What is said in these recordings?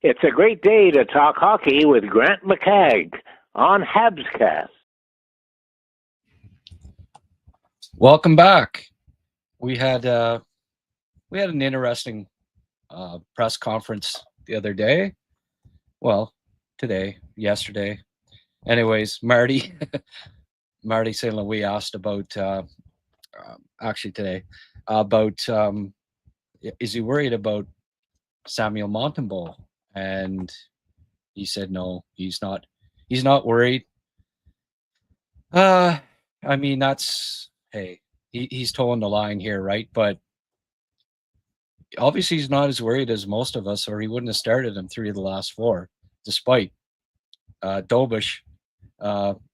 It's a great day to talk hockey with Grant McCagg on HabsCast. Welcome back. We had an interesting press conference the other day. Well, yesterday. Anyways, Marty St. We asked about actually today about is he worried about Samuel Montembeault? And he said no, he's not worried. I mean, that's, hey, he's towing the line here, right? But obviously he's not as worried as most of us, or he wouldn't have started him 3 of the last 4, despite Dobes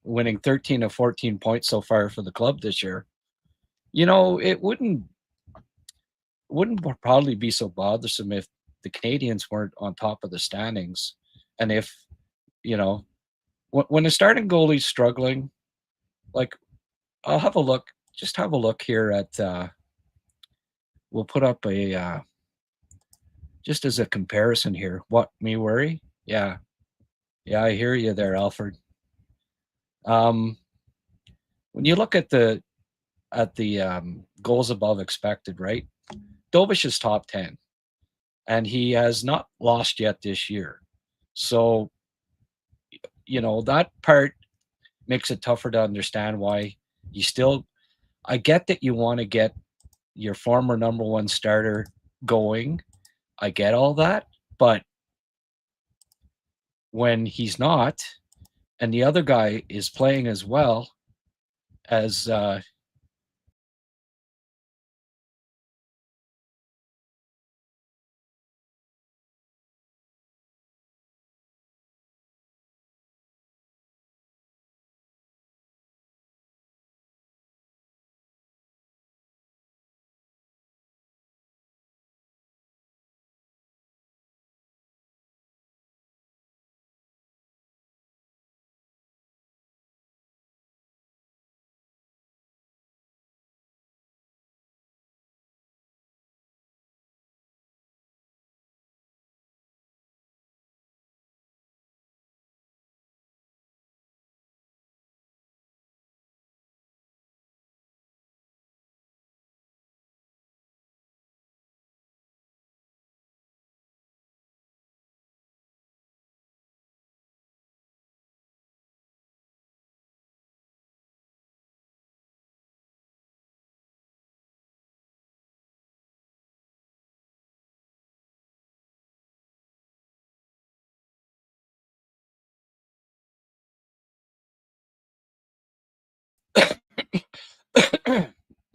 winning 13 of 14 points so far for the club this year. You know, it wouldn't probably be so bothersome if the Canadians weren't on top of the standings. And if, you know, when a starting goalie's struggling, like, I'll have a look, just have a look here at, we'll put up a, just as a comparison here. What, me worry? Yeah, I hear you there, Alfred. When you look at the goals above expected, right? Dobes is top 10, and he has not lost yet this year. So, you know, that part makes it tougher to understand why you still, I get that you want to get your former number 1 starter going. I get all that, but when he's not, and the other guy is playing as well as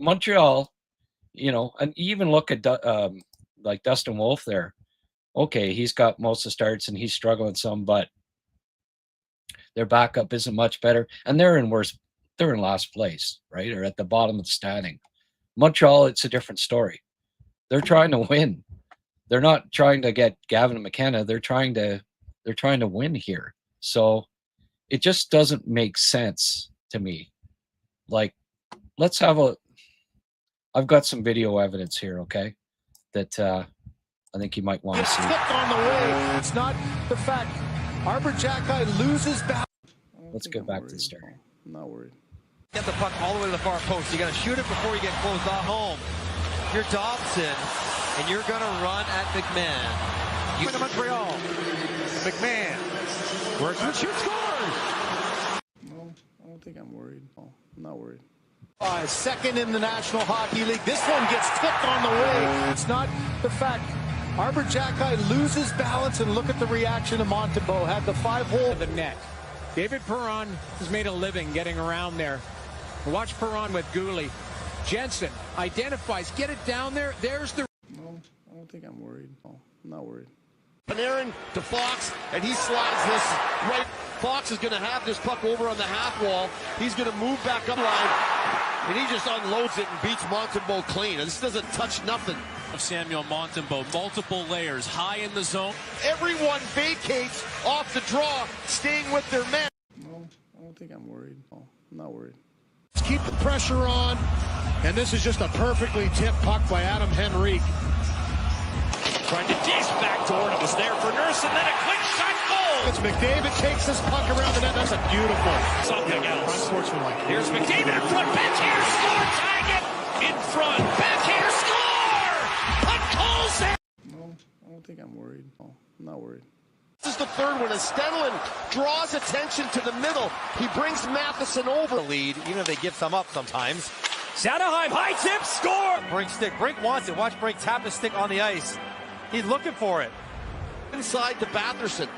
Montreal, you know, and even look at like Dustin Wolf there. Okay, he's got most of the starts and he's struggling some, but their backup isn't much better, and they're in last place, right, or at the bottom of the standing. Montreal, it's a different story. They're trying to win. They're not trying to get Gavin and McKenna. They're trying to win here. So it just doesn't make sense to me. Like, let's have I've got some video evidence here, okay, that I think you might want to see. On the way. It's not the fact. Arbor Jacki loses balance. Let's get back to the start. I'm not worried. Get the puck all the way to the far post. You got to shoot it before you get close on home. You're Dobson, and you're going to run at McMahon. You to Montreal. McMahon works and shoots, scores. No, I don't think I'm worried. No, I'm not worried. Second in the National Hockey League. This one gets tipped on the way. It's not the fact. Arbor Jacki loses balance, and look at the reaction of Montembeault. Had the 5-hole the net. David Perron has made a living getting around there. Watch Perron with Gouli. Jensen identifies, get it down there. There's the. No, I don't think I'm worried. No, I'm not worried. Panarin to Fox, and he slides this right. Fox is going to have this puck over on the half wall. He's going to move back up line, and he just unloads it and beats Montembeault clean. And this doesn't touch nothing. Of Samuel Montembeault, multiple layers, high in the zone. Everyone vacates off the draw, staying with their men. No, I don't think I'm worried. No, I'm not worried. Let's keep the pressure on, and this is just a perfectly tipped puck by Adam Henrique. Trying to dish back toward it. Was there for Nurse. and then a quick shot goal. It's McDavid takes this puck around the net. That's a beautiful. Something else. Unsportsmanlike. Here's McDavid in front. Backhand score. Tying it in front. Backhand score. Puck goes there. No, I don't think I'm worried. No, I'm not worried. This is the third one as Stenlund draws attention to the middle. He brings Matheson over. The lead, even if they give some up sometimes. Sanderheim, high tip, score. Brink stick. Brink wants it. Watch Brink tap his stick on the ice. He's looking for it. Inside to Batherson.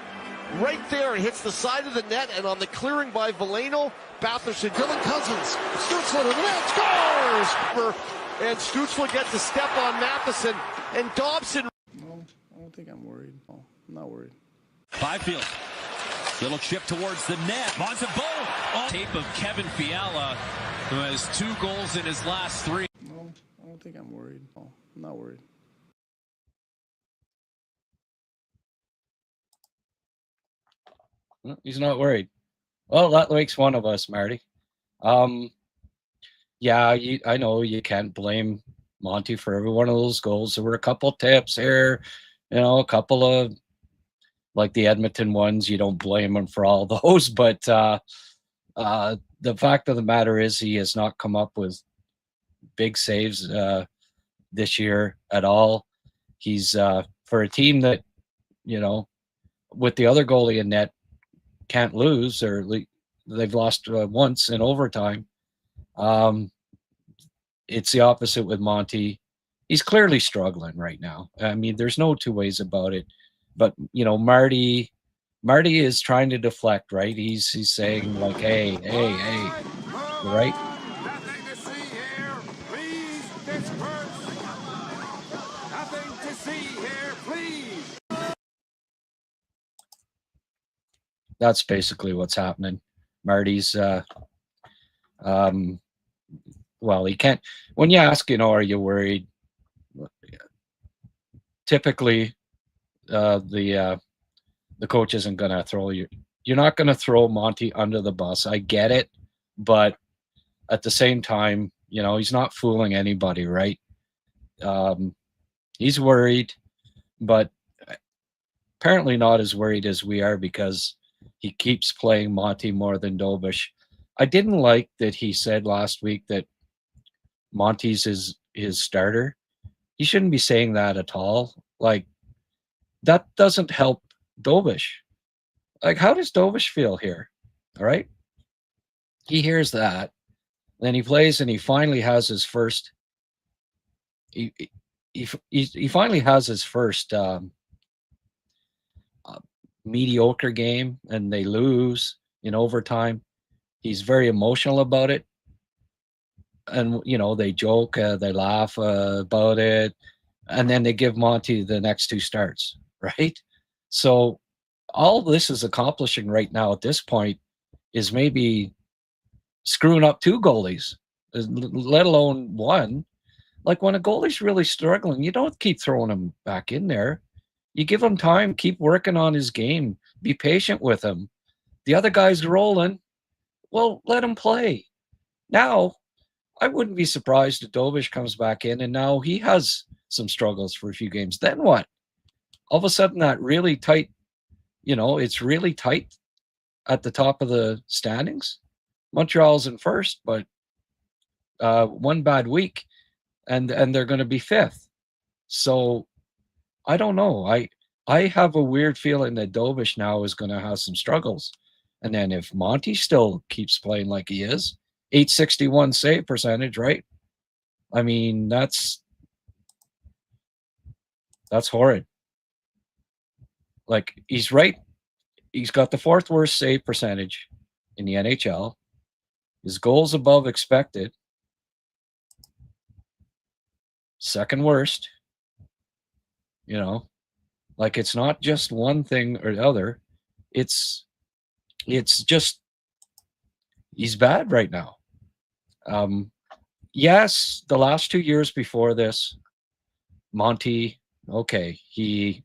Right there, it hits the side of the net, and on the clearing by Veleno, Batherson, Dylan Cousins, Stutzler to the net, scores! And Stutzler gets a step on Matheson, and Dobson. No, I don't think I'm worried. No, I'm not worried. Byfield. Little chip towards the net. Montembeault. On tape of Kevin Fiala, who has 2 goals in his last 3. No, I don't think I'm worried. No, I'm not worried. He's not worried. Well, that makes one of us, Marty. Yeah, I know you can't blame Monty for every one of those goals. There were a couple tips here, a couple of, like the Edmonton ones. You don't blame him for all those, but the fact of the matter is he has not come up with big saves this year at all. He's for a team that, with the other goalie in net, can't lose, or they've lost once in overtime. It's the opposite with Monty. He's clearly struggling right now. I mean, there's no two ways about it. But Marty is trying to deflect, right? He's saying like, hey, right? Nothing to see here. Please disperse. Nothing to see here. Please. That's basically what's happening. Marty's well, he can't. When you ask, are you worried? Typically, the coach isn't going to throw you. You're not going to throw Monty under the bus. I get it, but at the same time, he's not fooling anybody, right? He's worried, but apparently not as worried as we are, because he keeps playing Monty more than Dobes. I didn't like that he said last week that Monty's his starter. He shouldn't be saying that at all. Like, that doesn't help Dobes. Like, how does Dobes feel here? All right. He hears that. Then he plays, and he finally has his first. He finally has his first mediocre game, and they lose in overtime. He's very emotional about it. And, they joke, they laugh about it. And then they give Monty the next 2 starts, right? So all this is accomplishing right now at this point is maybe screwing up 2 goalies, let alone 1. Like, when a goalie's really struggling, you don't keep throwing him back in there. You give him time, keep working on his game, be patient with him. The other guy's rolling. Well, let him play. Now, I wouldn't be surprised if Dobes comes back in and now he has some struggles for a few games. Then what? All of a sudden, that really tight, it's really tight at the top of the standings. Montreal's in first, but one bad week, and they're going to be 5th. So I don't know. I have a weird feeling that Dobes now is going to have some struggles. And then if Monty still keeps playing like he is, 861 save percentage, right? I mean, that's horrid. Like, he's right. He's got the 4th worst save percentage in the NHL. His goals above expected, 2nd worst. Like, it's not just one thing or the other. It's just, he's bad right now. Yes, the last 2 years before this, Monty, okay, he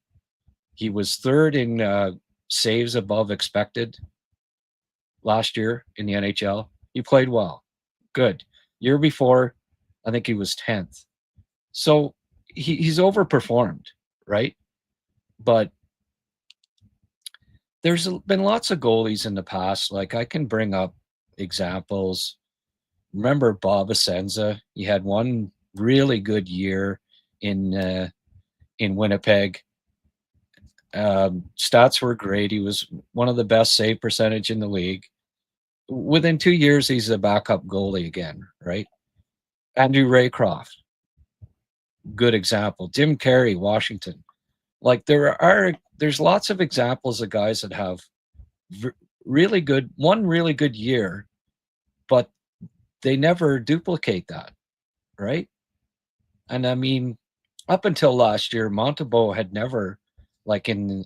was 3rd in saves above expected last year in the NHL. He played well. Good. Year before, I think he was 10th. So he's overperformed, right? But there's been lots of goalies in the past. Like I can bring up examples. Remember Bob Asenza? He had one really good year in Winnipeg. Stats were great. He was one of the best save percentage in the league. Within 2 years, he's a backup goalie again, right? Andrew Raycroft, good example. Jim Carey, Washington. Like there's lots of examples of guys that have really good year, but they never duplicate that, right? And I mean, up until last year, Montembeault had never, like in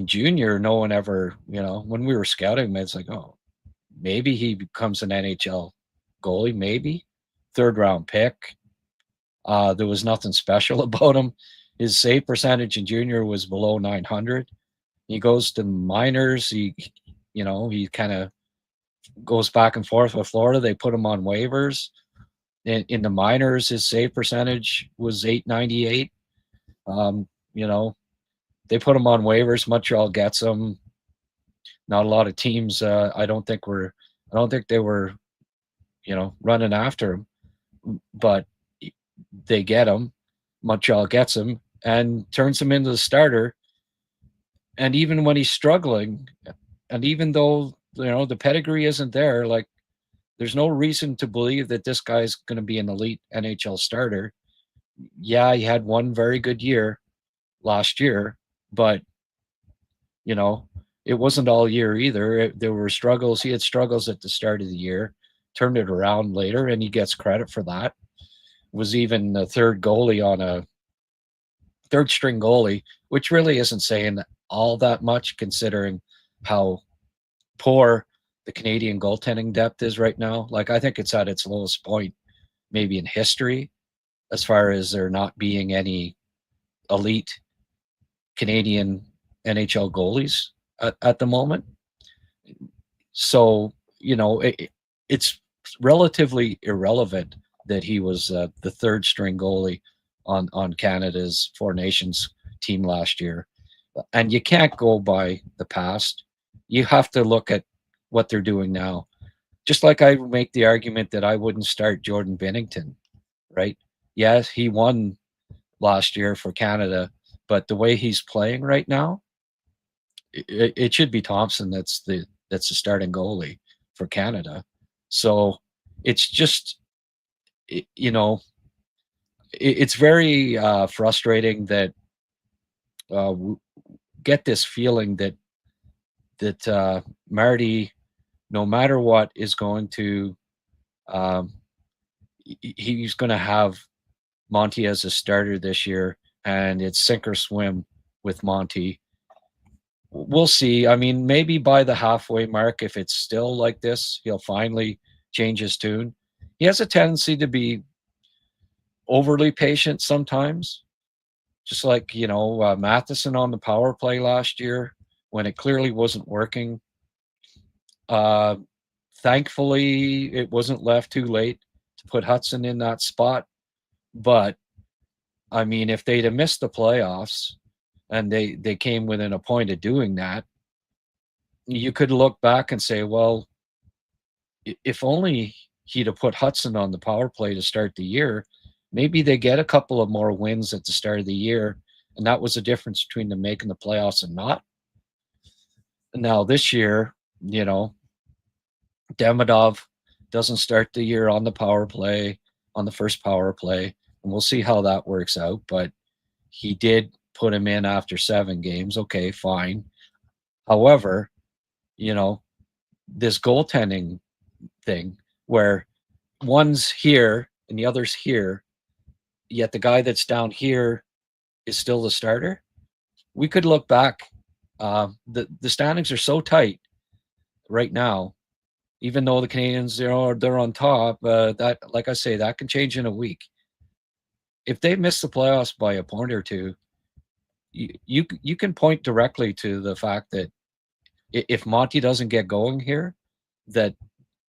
junior, no one ever, when we were scouting him, it's like, oh, maybe he becomes an NHL goalie, maybe third round pick. There was nothing special about him. His save percentage in junior was below 900. He goes to minors. He kind of goes back and forth with Florida. They put him on waivers. In the minors, his save percentage was 898. They put him on waivers. Montreal gets him. Not a lot of teams. I don't think they were, running after him, but they get him. Montreal gets him and turns him into the starter. And even when he's struggling, and even though the pedigree isn't there, like there's no reason to believe that this guy's going to be an elite NHL starter. Yeah, he had one very good year last year, but it wasn't all year either. There were struggles. He had struggles at the start of the year, turned it around later, and he gets credit for that. Was even the third string goalie, which really isn't saying all that much considering how poor the Canadian goaltending depth is right now. Like I think it's at its lowest point maybe in history, as far as there not being any elite Canadian NHL goalies at the moment. So, it's relatively irrelevant that he was the third string goalie on Canada's Four Nations team last year. And you can't go by the past. You have to look at what they're doing now. Just like I make the argument that I wouldn't start Jordan Binnington, right? Yes, he won last year for Canada, but the way he's playing right now, it should be Thompson that's the starting goalie for Canada. So it's just, it's very frustrating that get this feeling that Marty, no matter what, is going to he's going to have Monty as a starter this year, and it's sink or swim with Monty. We'll see. I mean, maybe by the halfway mark, if it's still like this, he'll finally change his tune. He has a tendency to be overly patient sometimes, just like, Matheson on the power play last year when it clearly wasn't working. Thankfully, it wasn't left too late to put Hudson in that spot. But, I mean, if they'd have missed the playoffs and they came within a point of doing that, you could look back and say, well, if only he'd have put Hudson on the power play to start the year, maybe they get a couple of more wins at the start of the year, and that was the difference between them making the playoffs and not. Now this year, Demidov doesn't start the year on the power play, on the first power play, and we'll see how that works out. But he did put him in after 7 games. Okay, fine. However, this goaltending thing where one's here and the other's here, yet the guy that's down here is still the starter. We could look back. The standings are so tight right now, even though the Canadians, they're on top. That, like I say, that can change in a week. If they miss the playoffs by a point or two, you can point directly to the fact that if Monty doesn't get going here, that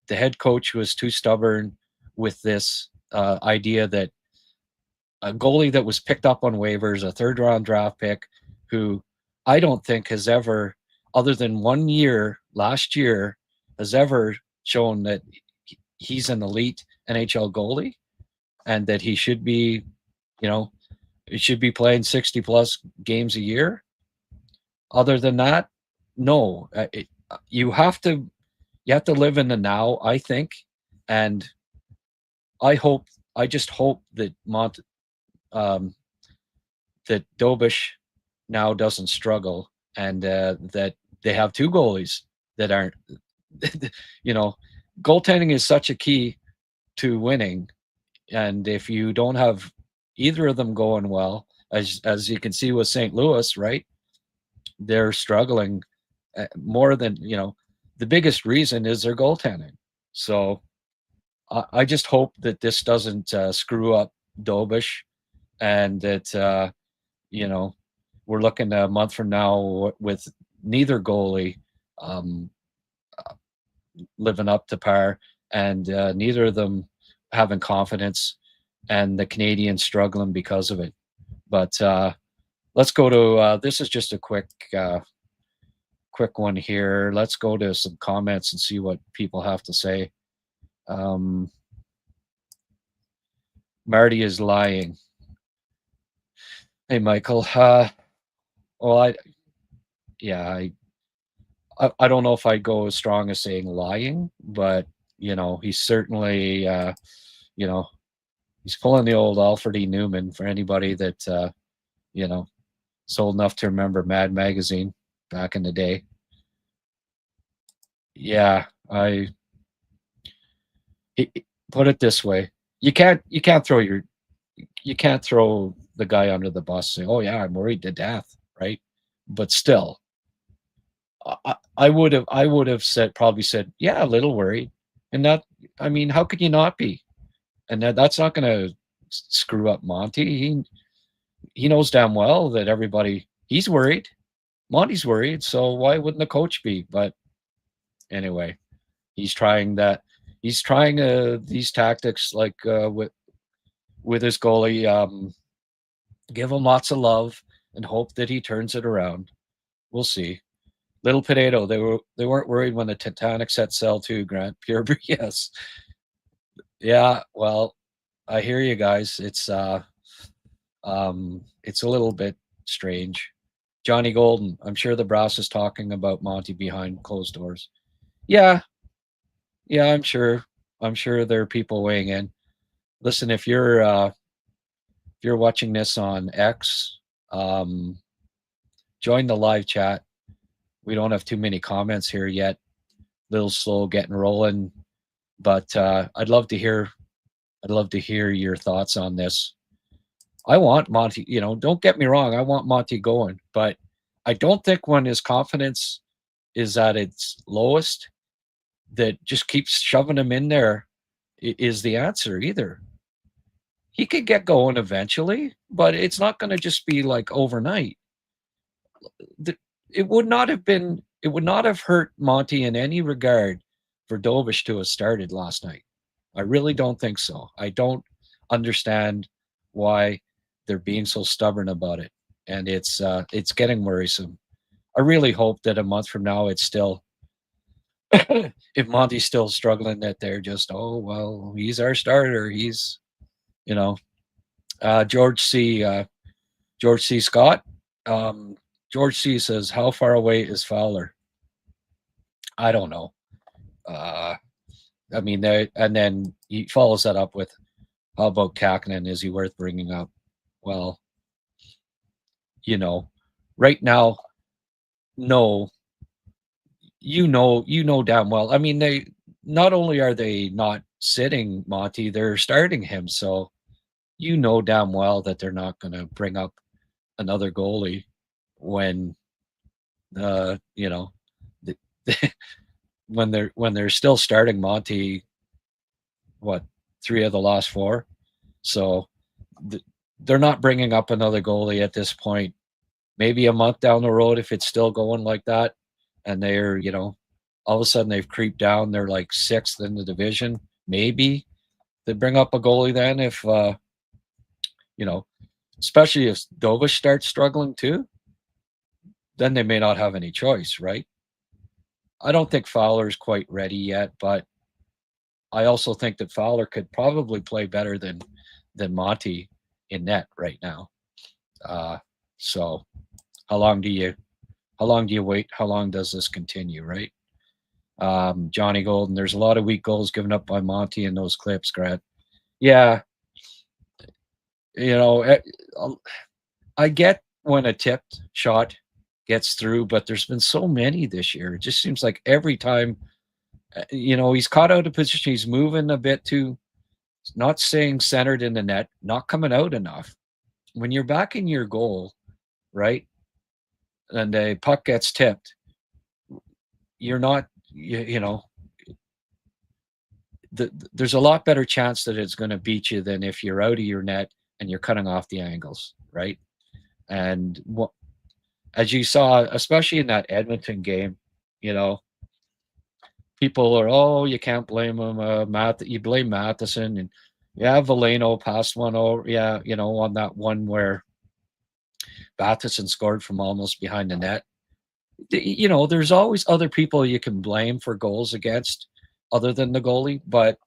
the head coach was too stubborn with this idea that a goalie that was picked up on waivers, a third-round draft pick, who I don't think has ever, other than 1 year last year, has ever shown that he's an elite NHL goalie and that he should be, he should be playing 60 plus games a year. Other than that, no. You have to live in the now, I think, and I just hope that that Dobes now doesn't struggle, and that they have two goalies that aren't. Goaltending is such a key to winning, and if you don't have either of them going well, as you can see with St. Louis, right? They're struggling more than the biggest reason is their goaltending. So I just hope that this doesn't screw up Dobes, and that we're looking a month from now with neither goalie living up to par, and neither of them having confidence, and the Canadians struggling because of it. But let's go to this is just a quick one here. Let's go to some comments and see what people have to say. Marty is lying. Hey, Michael. Well, I don't know if I'd go as strong as saying lying, but he's certainly he's pulling the old Alfred E. Newman for anybody that is old enough to remember Mad Magazine back in the day. Yeah, put it this way: you can't throw the guy under the bus. Say, "Oh yeah, I'm worried to death," right? But still, I would have probably said, "Yeah, a little worried," and that, I mean, how could you not be? And that's not going to screw up Monty. He knows damn well that he's worried. Monty's worried, so why wouldn't the coach be? But anyway, he's trying these tactics, like with his goalie. Give him lots of love and hope that he turns it around. We'll see. Little Potato, they weren't worried when the Titanic set sail too, Grant. Pure yes. Yeah, well, I hear you guys. It's a little bit strange. Johnny Golden, I'm sure the brass is talking about Monty behind closed doors. Yeah, I'm sure there are people weighing in. Listen, if you're watching this on X, join the live chat. We don't have too many comments here yet. A little slow getting rolling, but I'd love to hear your thoughts on this. I want Monty, don't get me wrong, I want Monty going, but I don't think when his confidence is at its lowest, that just keeps shoving him in there is the answer either. He could get going eventually, but it's not going to just be like overnight. It would not have hurt Monty in any regard for Dobes to have started last night. I really don't think so. I don't understand why they're being so stubborn about it, and it's getting worrisome. I really hope that a month from now it's still if Monty's still struggling, that they're just, oh well, he's our starter. He's George C. Scott. George C. says, how far away is Fowler? I don't know. I mean, and then he follows that up with, how about Kakinen? Is he worth bringing up? Well, right now, no. You know damn well. I mean, they not only are they not sitting Monty, they're starting him. So damn well that they're not going to bring up another goalie when when they're still starting Monty, what, 3 of the last 4. So they're not bringing up another goalie at this point. Maybe a month down the road, if it's still going like that, and they're, all of a sudden they've creeped down, they're like 6th in the division, maybe they bring up a goalie then, if especially if Dobes starts struggling too. then they may not have any choice, right? I don't think Fowler's quite ready yet, but I also think that Fowler could probably play better than Monty in net right now. So how long do you wait? How long does this continue, right? Johnny Golden, there's a lot of weak goals given up by Monty in those clips, Grant. Yeah. I get when a tipped shot gets through, but there's been so many this year. It just seems like every time, he's caught out of position. He's moving a bit too, not staying centered in the net, not coming out enough. When you're back in your goal, right, and a puck gets tipped, you're not, there's a lot better chance that it's going to beat you than if you're out of your net and you're cutting off the angles, right? And as you saw, especially in that Edmonton game, people are, you can't blame him. You blame Matheson, and Veleno passed one over. On that one where Matheson scored from almost behind the net. There's always other people you can blame for goals against other than the goalie, but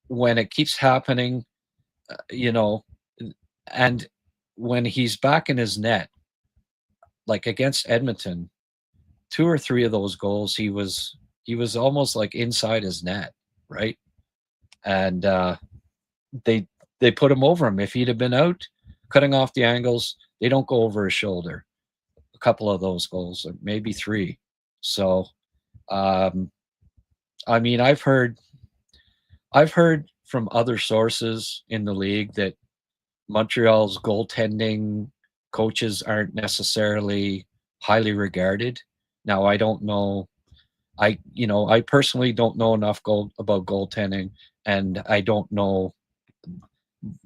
when it keeps happening, and when he's back in his net, like against Edmonton, 2 or 3 of those goals, he was almost like inside his net, right? And they put him over him. If he'd have been out cutting off the angles, they don't go over his shoulder. A couple of those goals, or maybe 3. So, I've heard from other sources in the league that Montreal's goaltending coaches aren't necessarily highly regarded. Now, I don't know. I personally don't know enough about goaltending, and I don't know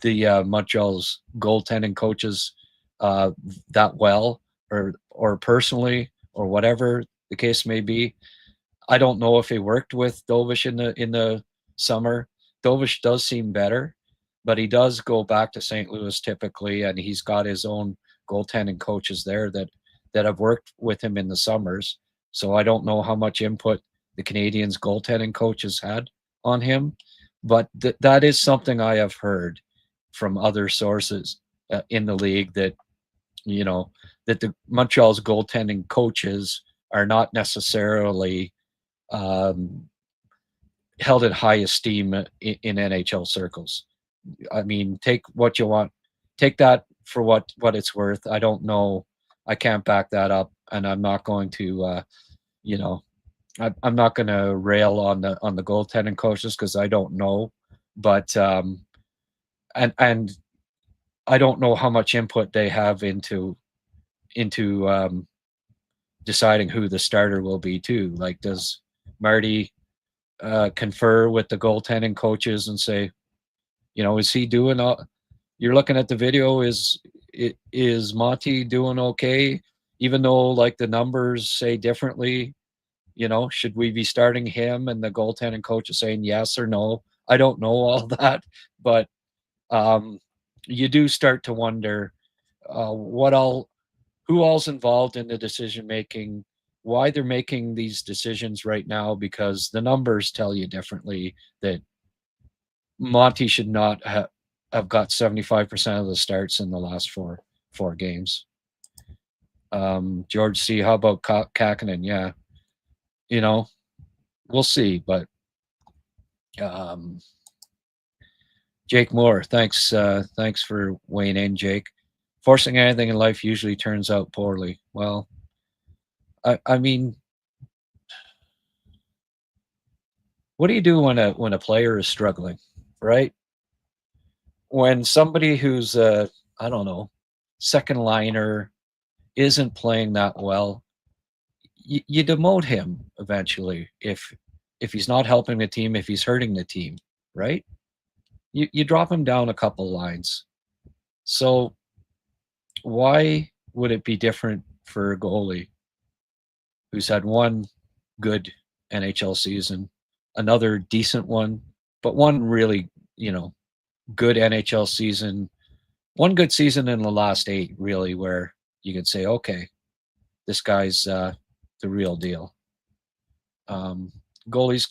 the Montreal's goaltending coaches that well, or personally, or whatever the case may be. I don't know if he worked with Dobes in the summer. Dobes does seem better, but he does go back to St. Louis typically, and he's got his own goaltending coaches there that have worked with him in the summers. So I don't know how much input the Canadians' goaltending coaches had on him, but that is something I have heard from other sources in the league, that that the Montreal's goaltending coaches are not necessarily held in high esteem in NHL circles. Take what you want, take that for what it's worth. I don't know. I can't back that up, and I'm not going to, I'm not going to rail on the goaltending coaches because I don't know, but and I don't know how much input they have into deciding who the starter will be too. Like, does Marty confer with the goaltending coaches and say, is he doing all? You're looking at the video. Is Monty doing okay? Even though like the numbers say differently, should we be starting him? And the goaltending coach is saying yes or no. I don't know all that, but you do start to wonder who all's involved in the decision making, why they're making these decisions right now, because the numbers tell you differently, that Monty should not have got 75% of the starts in the last four games. George C., how about Kakinen? Yeah, we'll see, but Jake Moore, thanks for weighing in, Jake. Forcing anything in life usually turns out poorly. Well, I mean, what do you do when a player is struggling, right? When somebody who's I don't know, second liner isn't playing that well, you demote him eventually if he's not helping the team, if he's hurting the team, right? You drop him down a couple lines. So why would it be different for a goalie who's had one good NHL season, another decent one, but one really, good NHL season, one good season in the last 8, really, where you could say, okay, this guy's the real deal. Goalies,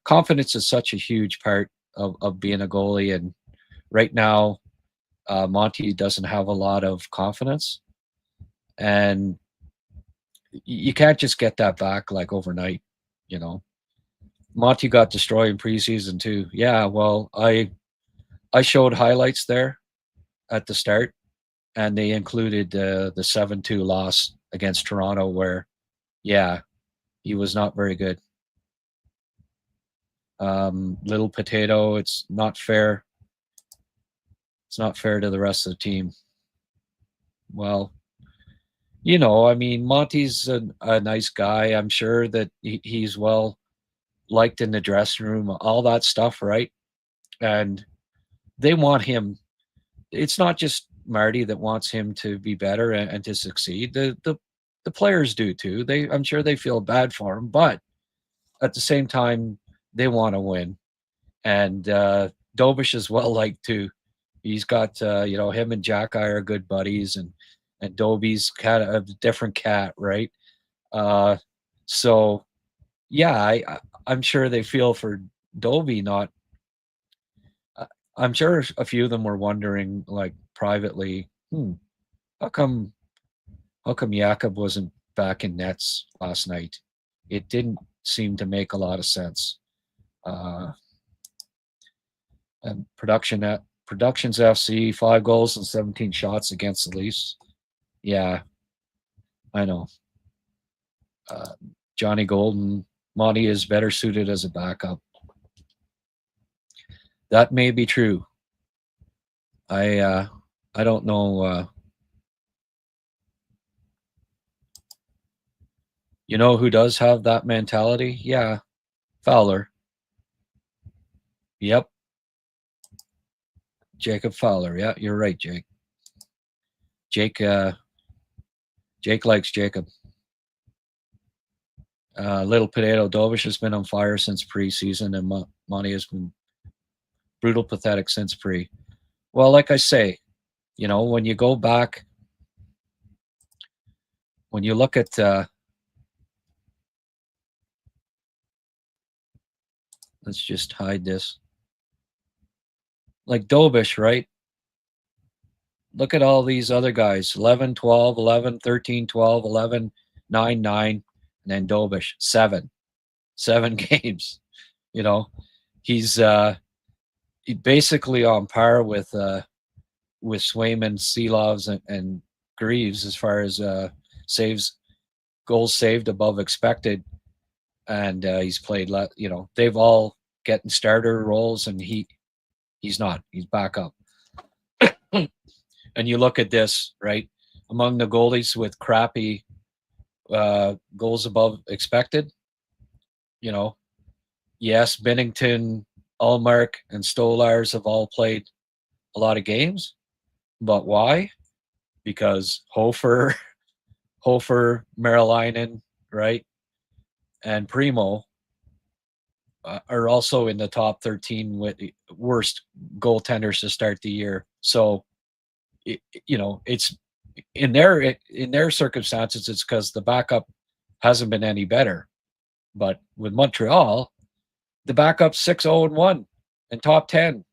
confidence is such a huge part of being a goalie, and right now, Monty doesn't have a lot of confidence, and you can't just get that back like overnight. Monty got destroyed in preseason too. Yeah, well, I showed highlights there at the start, and they included the 7-2 loss against Toronto, where, yeah, he was not very good. Little potato, it's not fair. It's not fair to the rest of the team. Well, Monty's a nice guy. I'm sure that he's well liked in the dressing room, all that stuff, right? And they want him. It's not just Marty that wants him to be better and to succeed. The players do too. I'm sure they feel bad for him, but at the same time, they want to win. And Dobes is well liked too. He's got him and Jack are good buddies, and Dobie's kind of a different cat, right? So yeah, I'm sure they feel for Dobie. I'm sure a few of them were wondering, like, privately, how come Jakub wasn't back in nets last night? It didn't seem to make a lot of sense. And Productions FC, 5 goals and 17 shots against the Leafs. Yeah, I know. Johnny Golden, Monty is better suited as a backup. That may be true. I don't know. Who does have that mentality? Yeah, Fowler. Yep. Jakub Fowler. Yeah, you're right, Jake. Jake likes Jakub. Little Potato, Dobes has been on fire since preseason, and Monty has been brutal, pathetic since pre. Well, like I say, when you go back, when you look at let's just hide this. Like Dobes, right? Look at all these other guys. 11, 12, 11, 13, 12, 11, 9, 9, and then Dobes, 7. 7 games. He's basically on par with Swayman, Seelovs, and Greaves as far as goals saved above expected. And he's played, they've all getting starter roles, and he's not. He's back up. And you look at this, right? Among the goalies with crappy goals above expected, yes, Binnington, Ullmark, and Stolars have all played a lot of games. But why? Because Hofer, Marilainen, right, and Primo are also in the top 13 with worst goaltenders to start the year. So, it's in their circumstances, it's because the backup hasn't been any better. But with Montreal, the backup's 6-0-1 and top 10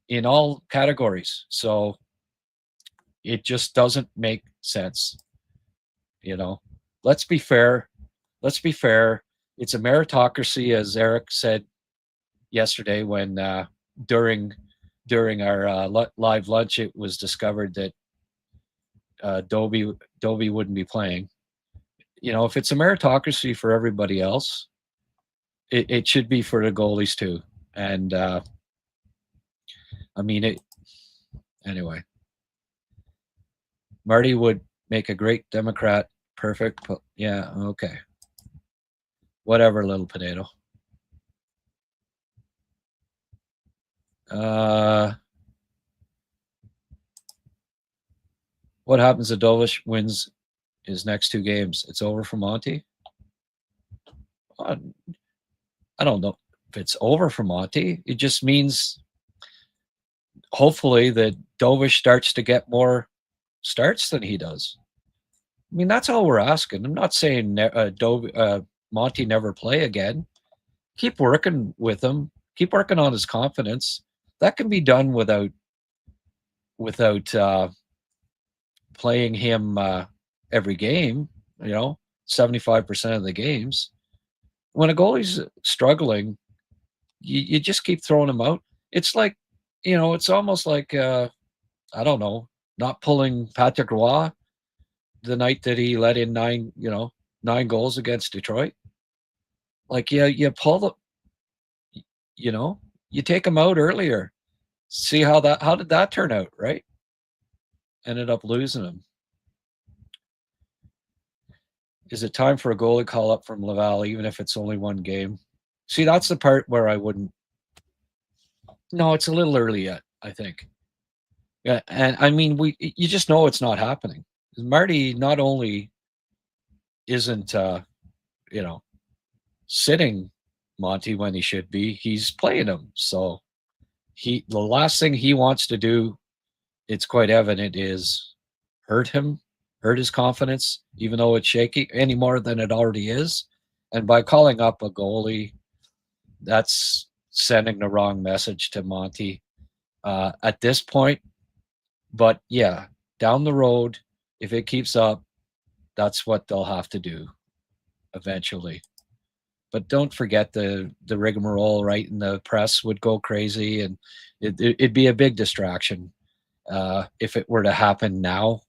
in all categories. So it just doesn't make sense. Let's be fair. It's a meritocracy, as Eric said yesterday when during our live lunch, it was discovered that Dobie wouldn't be playing. If it's a meritocracy for everybody else, it should be for the goalies too. And anyway, Marty would make a great Democrat. Perfect. Yeah. Okay. Whatever, little potato. What happens if Dobes wins his next 2 games? It's over for Monty? I don't know if it's over for Monty. It just means hopefully that Dobes starts to get more starts than he does. I mean, that's all we're asking. I'm not saying Monty never play again. Keep working with him. Keep working on his confidence. That can be done without playing him every game. 75% of the games. When a goalie's struggling, you just keep throwing him out. It's like, it's almost like I don't know, not pulling Patrick Roy the night that he let in 9 goals against Detroit. Like, you pull the, you take him out earlier. See how did that turn out, right? Ended up losing him. Is it time for a goalie call up from Laval, even if it's only one game? See, that's the part where I wouldn't. No, it's a little early yet, I think. Yeah, and I mean, you just know it's not happening. Marty not only isn't, sitting Monty when he should be, he's playing him. So the last thing he wants to do, it's quite evident, is hurt his confidence, even though it's shaky, any more than it already is. And by calling up a goalie, that's sending the wrong message to Monty at this point. But yeah, down the road, if it keeps up, that's what they'll have to do eventually. But don't forget the rigmarole, right? And the press would go crazy, and it'd be a big distraction if it were to happen now.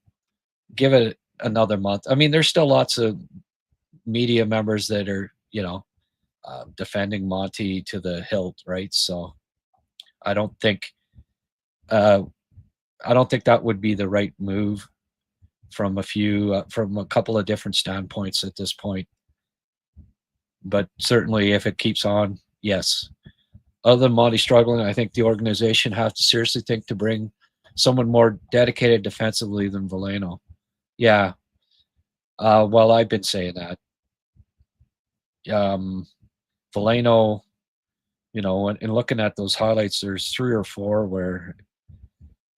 Give it another month. I mean, there's still lots of media members that are, defending Monty to the hilt, right? So I don't think that would be the right move from a couple of different standpoints at this point. But certainly, if it keeps on, yes. Other than Monty struggling, I think the organization has to seriously think to bring someone more dedicated defensively than Veleno. Yeah. Well, I've been saying that. Veleno, and looking at those highlights, there's 3 or 4 where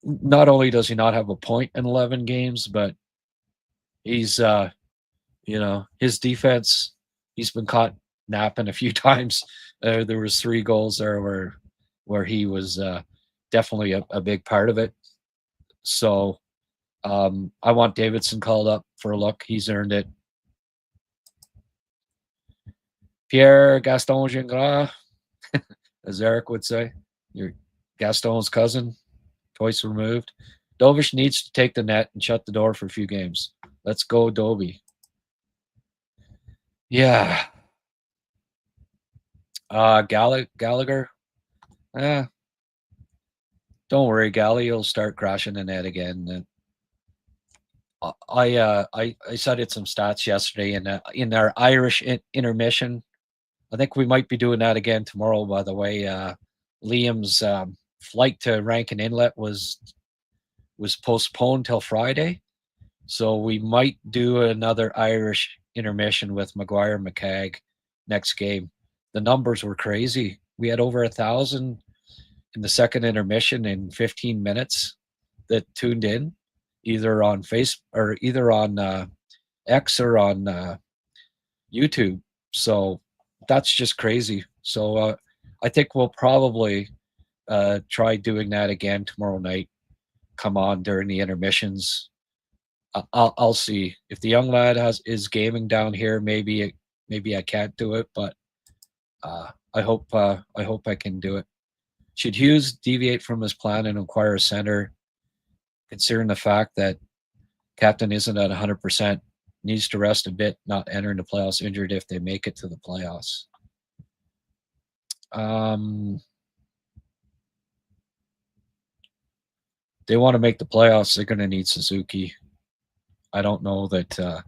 not only does he not have a point in 11 games, but he's, his defense, he's been caught napping a few times. There was 3 goals there where he was definitely a big part of it. So I want Davidson called up for a look. He's earned it. Pierre Gaston Gingras, as Eric would say, your Gaston's cousin, twice removed. Dobes needs to take the net and shut the door for a few games. Let's go, Dobie. Yeah. Gallagher. Don't worry, Gally. You'll start crashing the net again. I cited some stats yesterday in our Irish intermission. I think we might be doing that again tomorrow. By the way, Liam's flight to Rankin Inlet was postponed till Friday, so we might do another Irish intermission with McGuire and McCagg next game. The numbers were crazy. We had over 1,000 in the second intermission in 15 minutes that tuned in, either on Facebook or either on X or on YouTube. So that's just crazy. So I think we'll probably try doing that again tomorrow night. Come on during the intermissions. I'll see if the young lad is gaming down here. Maybe I can't do it, but I hope I can do it. Should Hughes deviate from his plan and acquire a center, considering the fact that captain isn't at 100%, needs to rest a bit, not entering the playoffs injured if they make it to the playoffs? They want to make the playoffs, they're going to need Suzuki. I don't know that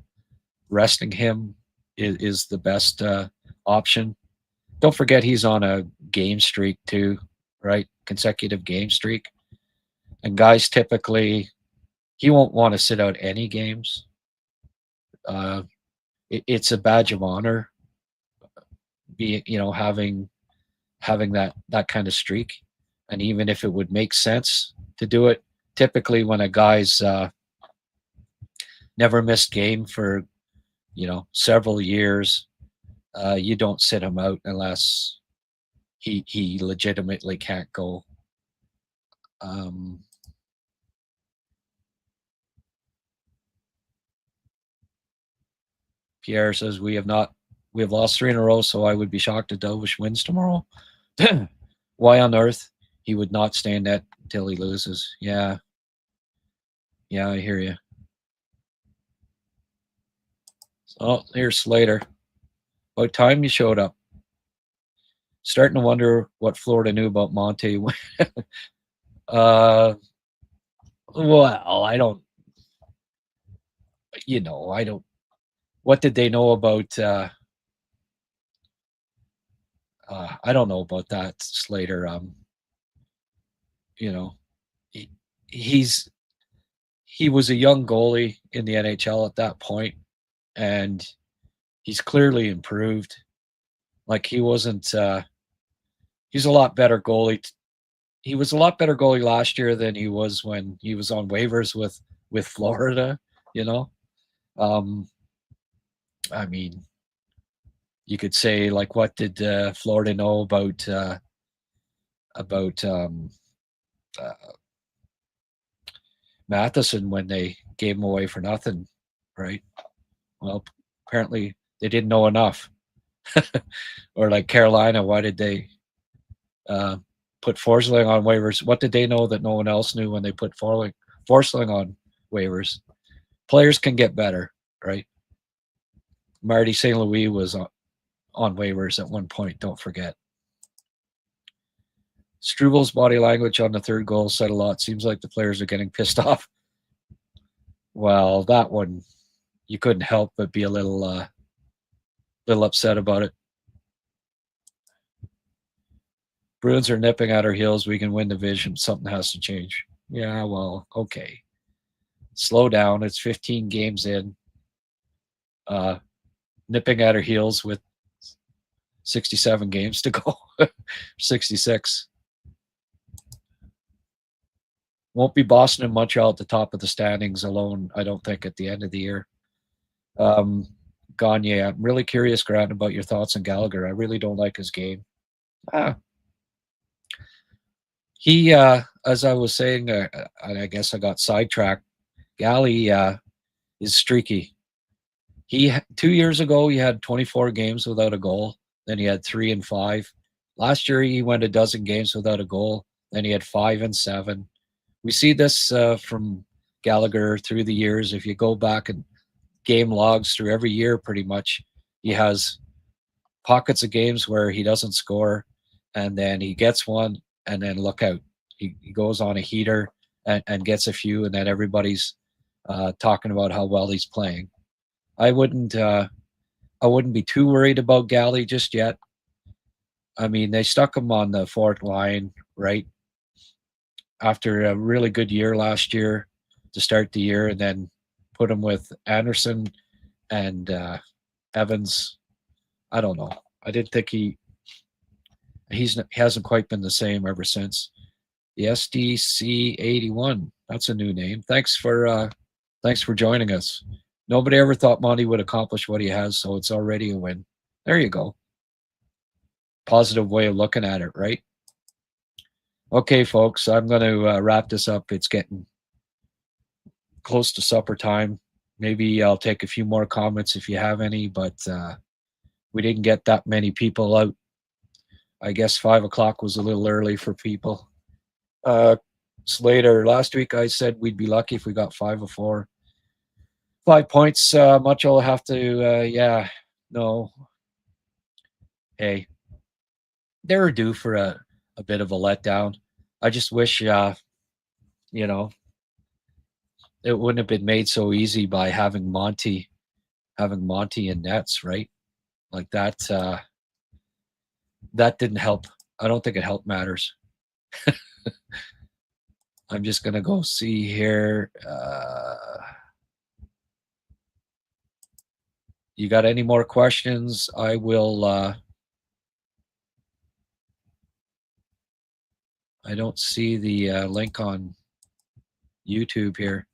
resting him is the best option. Don't forget he's on a game streak too, right? Consecutive game streak. And guys typically, he won't want to sit out any games. It's a badge of honor, having that kind of streak. And even if it would make sense to do it, typically when a guy's never missed game for, several years. You don't sit him out unless he legitimately can't go. Pierre says we have lost 3 in a row, so I would be shocked if Dobes wins tomorrow. Why on earth he would not stay in net until he loses? Yeah, I hear you. Oh, here's Slater. About time you showed up. Starting to wonder what Florida knew about Monty. Well, I don't. I don't. What did they know about? I don't know about that, Slater. He was a young goalie in the NHL at that point, and he's clearly improved. Like he wasn't. He's a lot better goalie. He was a lot better goalie last year than he was when he was on waivers with Florida. I mean, you could say like, what did Florida know about Matheson when they gave him away for nothing, right? Well, apparently they didn't know enough. Or like Carolina, why did they put Forsling on waivers? What did they know that no one else knew when they put Forsling on waivers? Players can get better, right? Marty St. was on waivers at one point, don't forget. Struvel's body language on the third goal said a lot. Seems like the players are getting pissed off. Well, that one, you couldn't help but be a little upset about it. Bruins are nipping at our heels. We can win the division. Something has to change. Yeah, well, okay. Slow down. It's 15 games in. Nipping at our heels with 67 games to go. 66. Won't be Boston and Montreal at the top of the standings alone, I don't think, at the end of the year. Gagne, I'm really curious, Grant, about your thoughts on Gallagher. I really don't like his game. He, as I was saying, I guess I got sidetracked. Gally is streaky. 2 years ago, he had 24 games without a goal. Then he had 3 and 5. Last year, he went a dozen games without a goal. Then he had 5 and 7. We see this from Gallagher through the years. If you go back and game logs through every year, pretty much, he has pockets of games where he doesn't score, and then he gets one, and then look out. He goes on a heater and gets a few, and then everybody's talking about how well he's playing. I wouldn't be too worried about Gally just yet. I mean, they stuck him on the fourth line, right? After a really good year last year to start the year, and then put him with Anderson and Evans. I don't know. I didn't think he hasn't quite been the same ever since. The SDC 81. That's a new name. Thanks for joining us. Nobody ever thought Monty would accomplish what he has, so it's already a win. There you go. Positive way of looking at it, right? Okay, folks, I'm going to wrap this up. It's getting close to supper time. Maybe I'll take a few more comments if you have any, but we didn't get that many people out. I guess 5 o'clock was a little early for people. Slater, last week I said we'd be lucky if we got 5 or 4. 5 points, much I'll have to, no. Hey, they're due for a bit of a letdown. I just wish, it wouldn't have been made so easy by having Monty in nets, right? Like that, that didn't help. I don't think it helped matters. I'm just going to go see here. You got any more questions? I will. I don't see the link on YouTube here.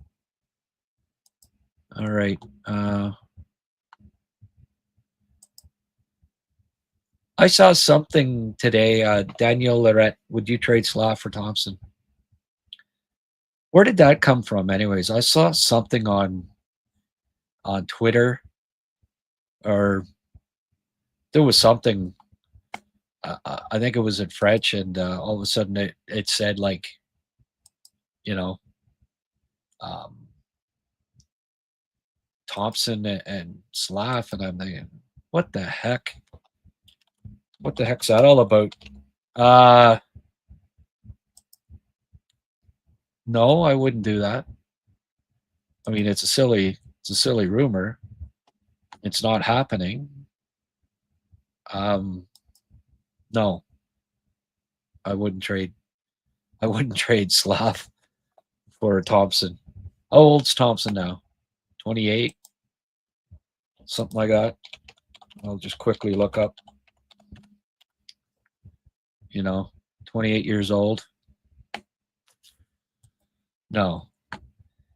All right. I saw something today. Daniel Lorette, would you trade Slav for Thompson? Where did that come from anyways? I saw something on Twitter, or there was something, I think it was in French, and all of a sudden it said, like, you know, Thompson and Slav, and I'm thinking, what the heck? What the heck's that all about? No, I wouldn't do that. I mean, it's a silly rumor. It's not happening. No, I wouldn't trade Slav for Thompson. How old's Thompson now? 28, something like that. I'll just quickly look up. 28 years old. No.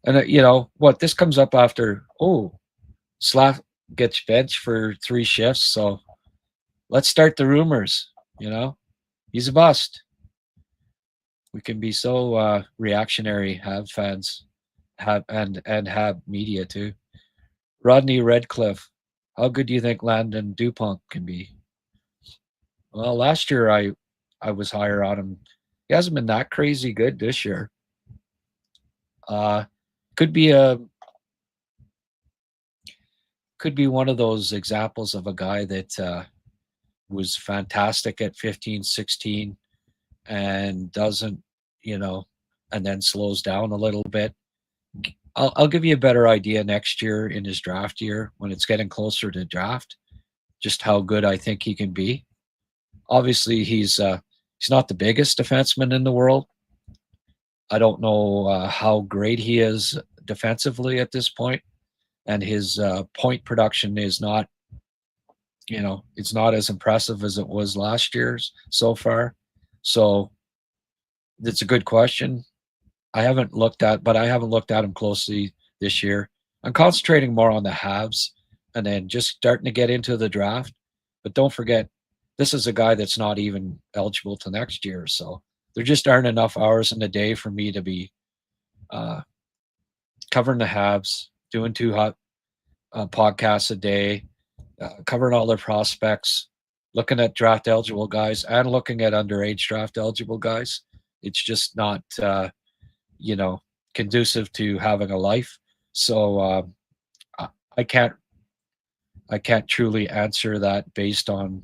And what, this comes up after, Slav gets benched for 3 shifts, so let's start the rumors. He's a bust. We can be so reactionary, have fans, have media too. Rodney Redcliffe, how good do you think Landon Dupont can be? Well, last year I was higher on him. He hasn't been that crazy good this year. Could be one of those examples of a guy that was fantastic at 15, 16 and doesn't, and then slows down a little bit. I'll give you a better idea next year in his draft year when it's getting closer to draft, just how good I think he can be. Obviously, he's not the biggest defenseman in the world. I don't know how great he is defensively at this point, and his point production is not, it's not as impressive as it was last year's so far. So it's a good question. I haven't looked at him closely this year. I'm concentrating more on the Habs and then just starting to get into the draft. But don't forget, this is a guy that's not even eligible to next year. So there just aren't enough hours in the day for me to be covering the Habs, doing 2 hot podcasts a day, covering all their prospects, looking at draft eligible guys and looking at underage draft eligible guys. It's just not, conducive to having a life. So I can't truly answer that based on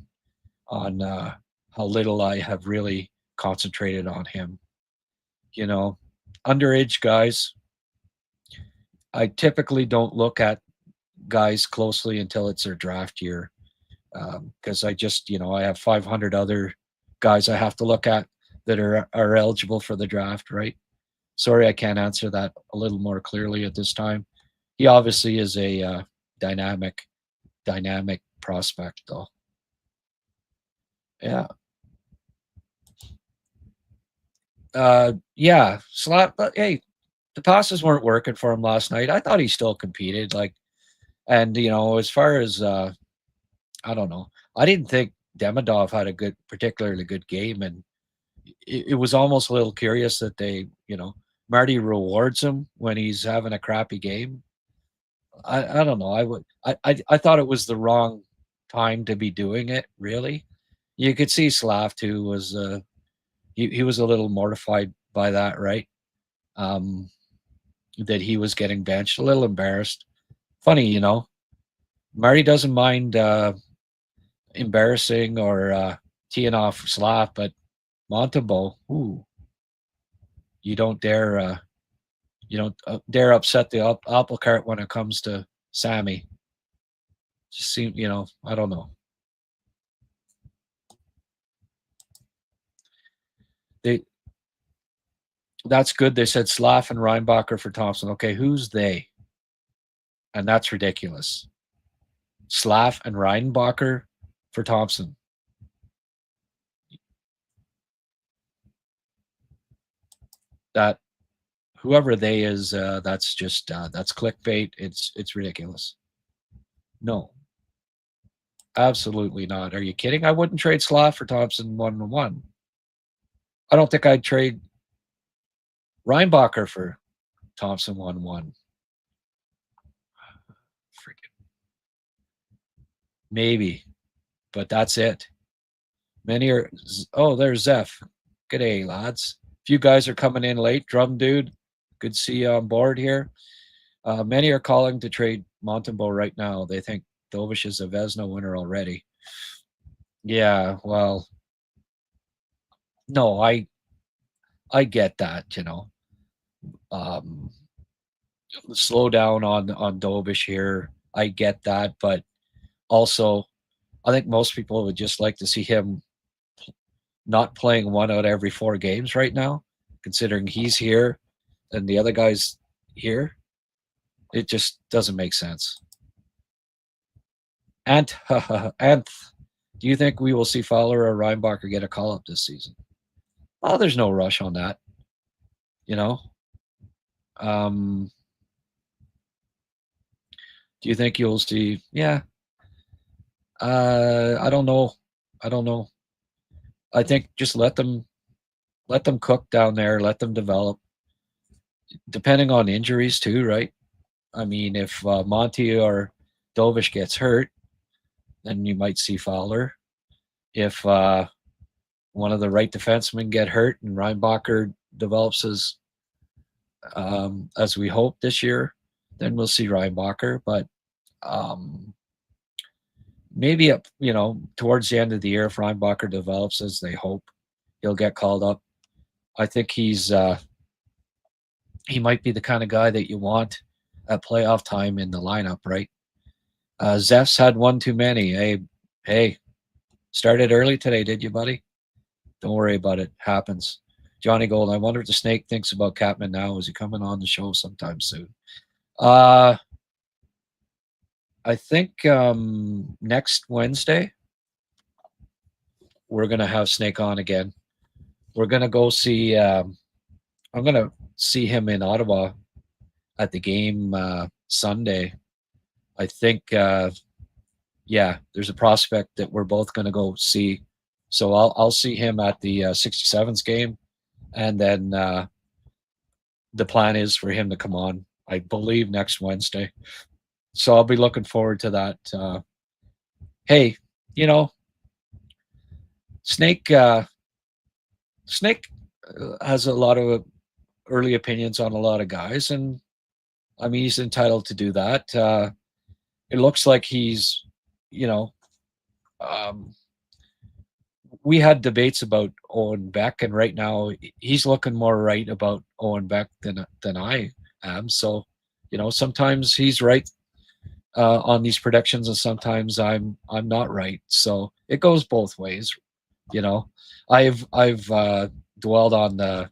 how little I have really concentrated on him. Underage guys, I typically don't look at guys closely until it's their draft year, because I just, I have 500 other guys I have to look at that are eligible for the draft, right? Sorry, I can't answer that a little more clearly at this time. He obviously is a dynamic prospect, though. Yeah. Yeah, Slap. But hey, the passes weren't working for him last night. I thought he still competed, and as far as I don't know, I didn't think Demidov had a particularly good game, and it was almost a little curious that they, Marty rewards him when he's having a crappy game. I don't know. I thought it was the wrong time to be doing it. Really, you could see Slav too was he was a little mortified by that, right? That he was getting benched, a little embarrassed. Funny, Marty doesn't mind embarrassing or teeing off Slav, but Montembeault, you don't dare upset the apple cart when it comes to Sammy. Just seem, I don't know. That's good. They said Slav and Reinbacher for Thompson. Okay, who's they? And that's ridiculous. Slav and Reinbacher for Thompson. whoever they is, that's just that's clickbait. It's ridiculous. No, absolutely not. Are you kidding? I wouldn't trade Slav for Thompson 1-1. I don't think I'd trade Reinbacher for Thompson 1-1. Freaking maybe, but that's it. Many are. Oh, there's Zeph. G'day, lads. If you guys are coming in late, Drum Dude, good to see you on board here. Many are calling to trade Montembeault right now. They think Dobes is a Vezina winner already. Yeah, well, no, I get that, you know. Slow down on Dobes here. I get that, but also I think most people would just like to see him not playing 1 out of every 4 games right now, considering he's here and the other guy's here. It just doesn't make sense. And do you think we will see Fowler or Reinbacher get a call up this season? Oh, there's no rush on that. You know? Do you think you'll see? Yeah. I don't know. I think just let them cook down there, let them develop. Depending on injuries too, right? I mean, if Monty or Dobes gets hurt, then you might see Fowler. If one of the right defensemen get hurt and Reinbacher develops as we hope this year, then we'll see Reinbacher. But maybe up, towards the end of the year, if Reinbacher develops as they hope, he'll get called up. I think he might be the kind of guy that you want at playoff time in the lineup, right? Zeph's had one too many. Hey, started early today, did you, buddy? Don't worry about it. Happens. Johnny Gold, I wonder if the Snake thinks about Capman now. Is he coming on the show sometime soon? I think next Wednesday we're going to have Snake on again. We're going to go see I'm going to see him in Ottawa at the game Sunday. I think there's a prospect that we're both going to go see. So I'll see him at the 67s game, and then the plan is for him to come on, I believe, next Wednesday. So I'll be looking forward to that. Hey, Snake has a lot of early opinions on a lot of guys, and I mean, he's entitled to do that. It looks like he's, we had debates about Owen Beck, and right now he's looking more right about Owen Beck than I am. So, sometimes he's right on these predictions, and sometimes I'm not right. So it goes both ways. I've dwelled on the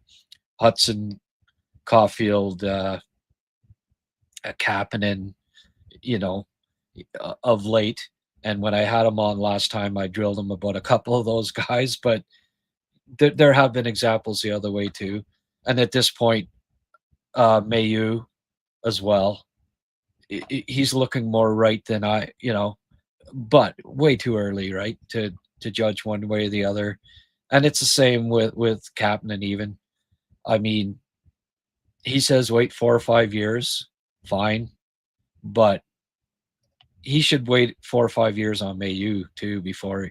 Hudson, Caulfield, Kapanen, of late. And when I had him on last time, I drilled him about a couple of those guys, but there have been examples the other way too. And at this point, Mayu as well. He's looking more right than I, but way too early, right, to judge one way or the other. And it's the same with Kapanen even. I mean, he says wait 4 or 5 years, fine, but he should wait 4 or 5 years on Mayu too before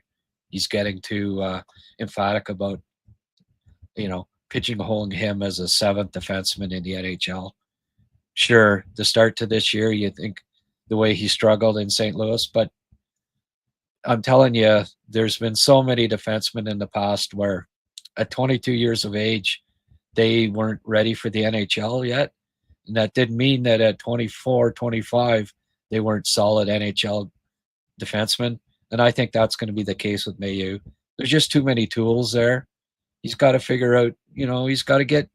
he's getting too emphatic about, pigeonholing him as a 7th defenseman in the NHL. Sure, the start to this year, you think the way he struggled in St. Louis, but I'm telling you, there's been so many defensemen in the past where at 22 years of age, they weren't ready for the NHL yet. And that didn't mean that at 24, 25, they weren't solid NHL defensemen. And I think that's going to be the case with Mayu. There's just too many tools there. He's got to figure out, he's got to get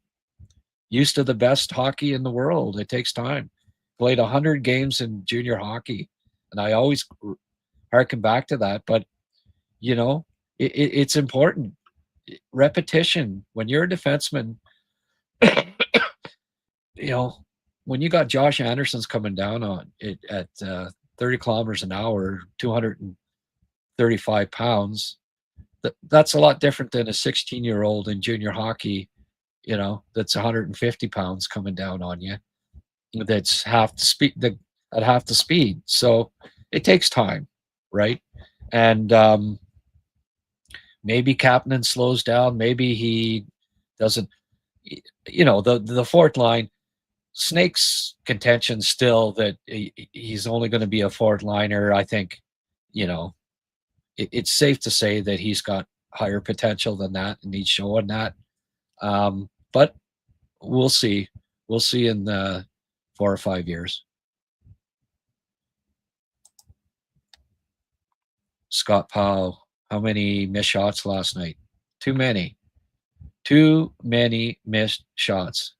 used to the best hockey in the world. It takes time. Played 100 games in junior hockey. And I always harken back to that. But, it's important. Repetition. When you're a defenseman, when you got Josh Anderson's coming down on it at 30 kilometers an hour, 235 pounds, that's a lot different than a 16-year-old in junior hockey, that's 150 pounds coming down on you. That's half the speed, at half the speed. So it takes time, right? And maybe Kapanen slows down. Maybe he doesn't. The fourth line, Snake's contention still that he's only going to be a fourth liner. I think, it's safe to say that he's got higher potential than that, and he's showing that. But we'll see. We'll see in 4 or 5 years. Scott Powell, how many missed shots last night? Too many. Too many missed shots.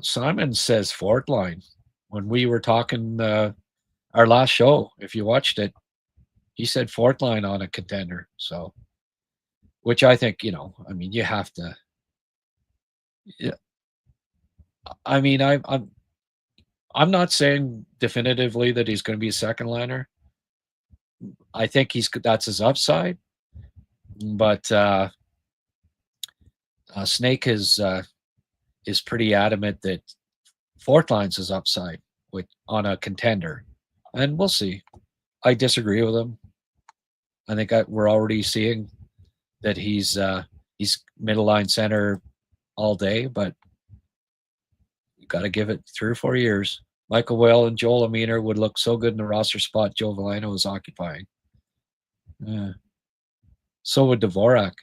Simon says fourth line. When we were talking our last show, if you watched it, he said fourth line on a contender. So, which I think, you have to. Yeah. I'm not saying definitively that he's going to be a second liner. I think that's his upside, but Snake is pretty adamant that fourth line's his upside on a contender, and we'll see. I disagree with him. I think we're already seeing that he's middle line center all day, but you got to give it 3 or 4 years. Michael Whale and Joel Aminer would look so good in the roster spot Joe Veleno was occupying. Yeah. So would Dvorak.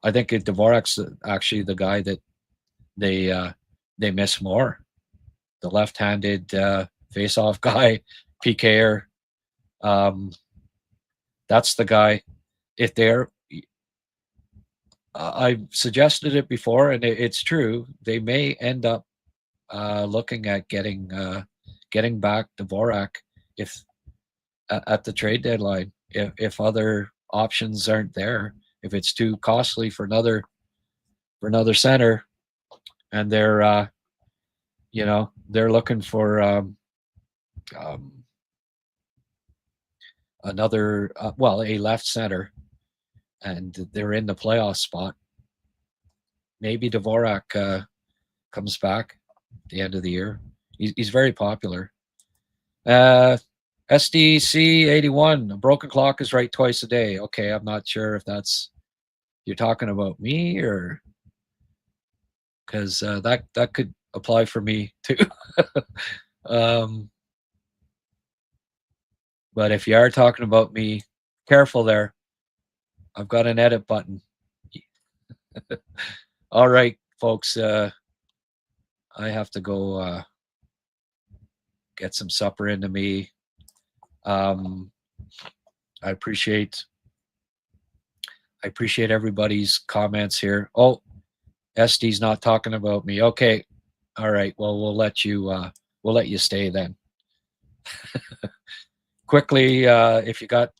I think Dvorak's actually the guy that they miss more. The left-handed face-off guy, PKer. That's the guy. If I've suggested it before, and it's true. They may end up looking at getting back Dvorak if at the trade deadline. If other options aren't there, if it's too costly for another center, and they're looking for a left center, and they're in the playoff spot. Maybe Dvorak comes back at the end of the year. He's very popular. SDC 81, a broken clock is right twice a day. Okay, I'm not sure if you're talking about me, or because that could apply for me too. But if you are talking about me, careful there. I've got an edit button. All right, folks. I have to go get some supper into me. I appreciate everybody's comments here. Oh, SD's not talking about me. Okay. All right. Well, we'll let you stay then. Quickly, if you got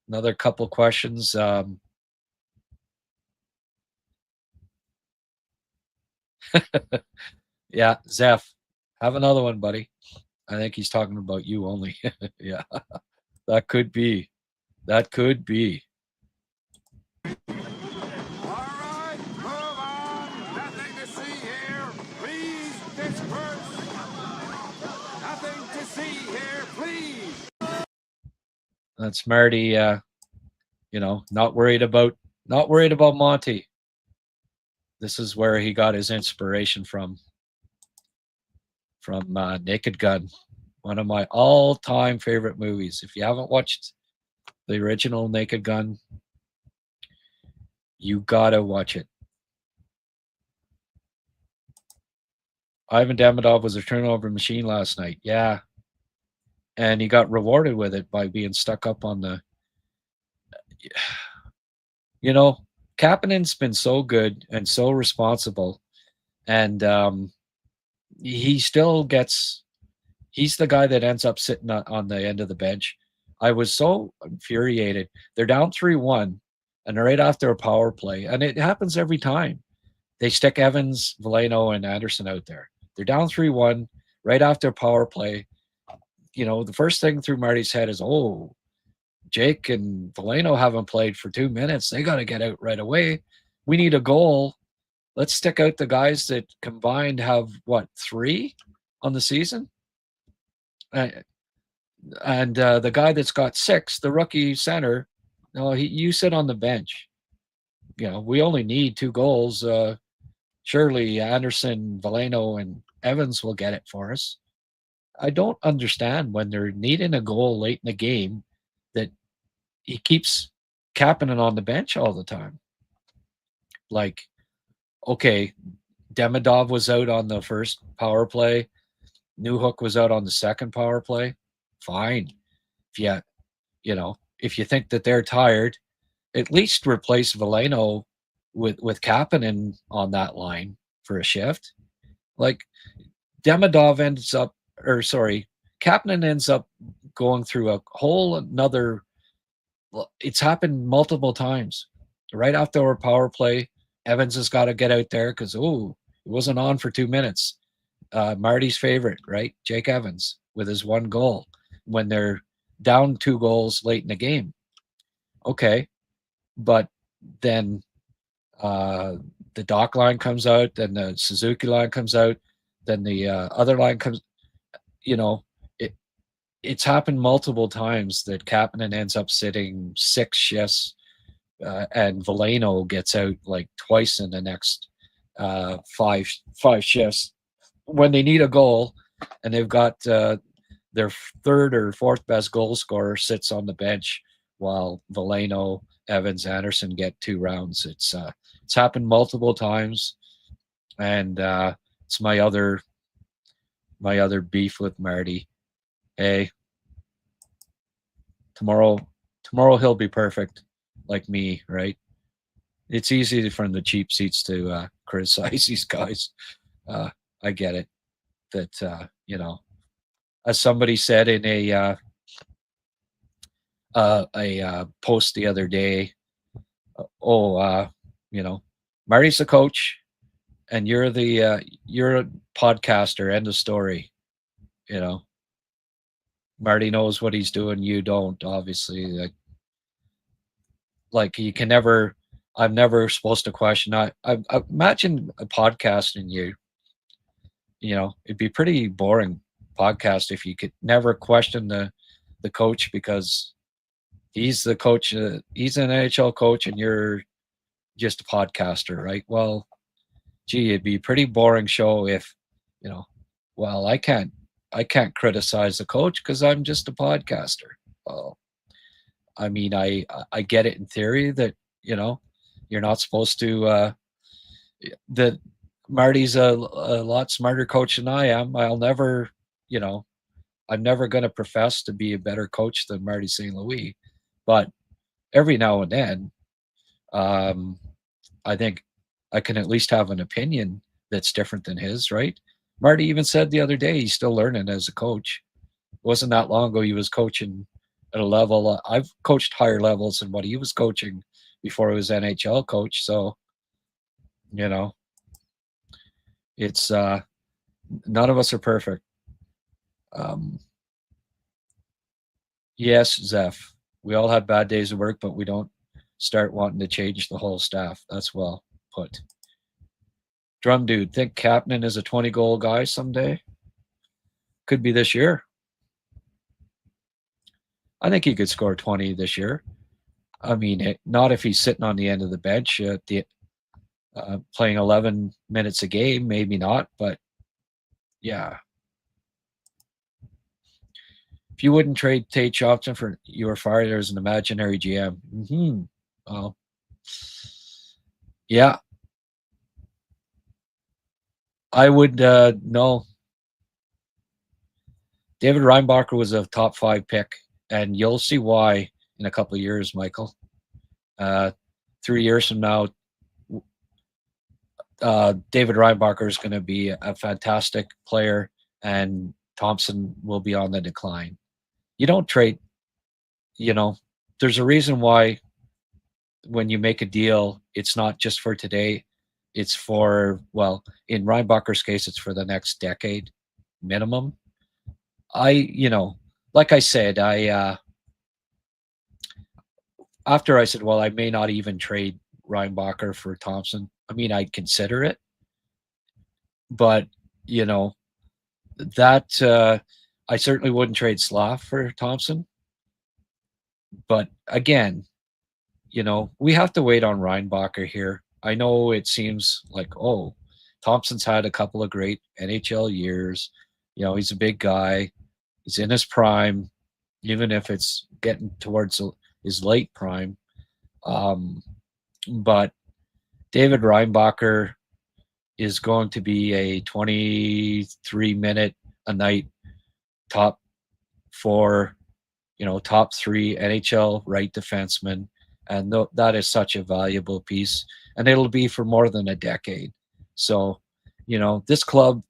another couple questions, yeah, Zeph, have another one, buddy. I think he's talking about you only. Yeah, that could be. That could be. All right, move on. Nothing to see here. Please disperse. Nothing to see here, please. That's Marty. Not worried about Monty. This is where he got his inspiration from Naked Gun, one of my all-time favorite movies. If you haven't watched the original Naked Gun, you gotta watch it. Ivan Demidov was a turnover machine last night. Yeah. And he got rewarded with it by being stuck up on the... Kapanen's been so good and so responsible, and he still gets... He's the guy that ends up sitting on the end of the bench I was so infuriated. They're down 3-1, and right after a power play, and it happens every time. They stick Evans, Veleno, and Anderson out there. They're down 3-1 right after a power play. The first thing through Marty's head is, oh, Jake and Veleno haven't played for 2 minutes. They got to get out right away. We need a goal. Let's stick out the guys that combined have, 3 on the season? And the guy that's got 6, the rookie center, you sit on the bench. We only need 2 goals. Surely Anderson, Veleno, and Evans will get it for us. I don't understand when they're needing a goal late in the game that he keeps Kapanen on the bench all the time. Like, okay, Demidov was out on the first power play. Newhook was out on the second power play. Fine. If you think that they're tired, at least replace Veleno with Kapanen on that line for a shift. Like, Demidov Kapanen ends up going through a whole another. It's happened multiple times. Right after our power play, Evans has got to get out there because, it wasn't on for 2 minutes. Marty's favorite, right? Jake Evans with his 1 goal when they're down 2 goals late in the game. Okay. But then the Doc line comes out, then the Suzuki line comes out, then the other line comes. It's happened multiple times that Kapanen ends up sitting 6 shifts, and Veleno gets out like twice in the next 5 shifts when they need a goal, and they've got their third or fourth best goal scorer sits on the bench while Veleno, Evans, Anderson get 2 rounds. It's happened multiple times, and it's my other beef with Marty. Hey, tomorrow he'll be perfect like me, right? It's easy from the cheap seats to criticize these guys. I get it. That as somebody said in a post the other day, Marty's the coach, and you're a podcaster. End of story. Marty knows what he's doing. You don't, obviously. Like you can never. I'm never supposed to question. I imagine a podcast and you. It'd be pretty boring podcast if you could never question the coach because he's the coach. He's an NHL coach, and you're just a podcaster, right? Well, gee, it'd be a pretty boring show if, well, I can't criticize the coach because I'm just a podcaster. Well, I mean, I get it in theory that, you're not supposed to, that Marty's a lot smarter coach than I am. I'll never, I'm never going to profess to be a better coach than Marty St. Louis, but every now and then, I think I can at least have an opinion that's different than his, right? Marty even said the other day he's still learning as a coach. It wasn't that long ago he was coaching at a level. I've coached higher levels than what he was coaching before he was NHL coach. So, it's none of us are perfect. Yes, Zeph, we all have bad days of work, but we don't start wanting to change the whole staff. That's well put. Drum Dude, think Kapanen is a 20-goal guy someday? Could be this year. I think he could score 20 this year. I mean, not if he's sitting on the end of the bench playing 11 minutes a game, maybe not, but yeah. If you wouldn't trade Tate Shopton for you were fired as an imaginary GM. Well, yeah. I would no. David Reinbacher was a top 5 pick, and you'll see why in a couple of years, Michael. 3 years from now, David Reinbacher is going to be a fantastic player, and Thompson will be on the decline. You don't trade there's a reason why when you make a deal, it's not just for today. It's for, well, in Reinbacher's case, it's for the next decade minimum. Like I said, after I said, well, I may not even trade Reinbacher for Thompson. I mean, I'd consider it, but that I certainly wouldn't trade Slav for Thompson. But again, we have to wait on Reinbacher here. I know it seems like, oh, Thompson's had a couple of great NHL years. He's a big guy. He's in his prime, even if it's getting towards his late prime. But David Reinbacher is going to be a 23-minute a night top 4, top 3 NHL right defenseman. And that is such a valuable piece. And it'll be for more than a decade. So, this club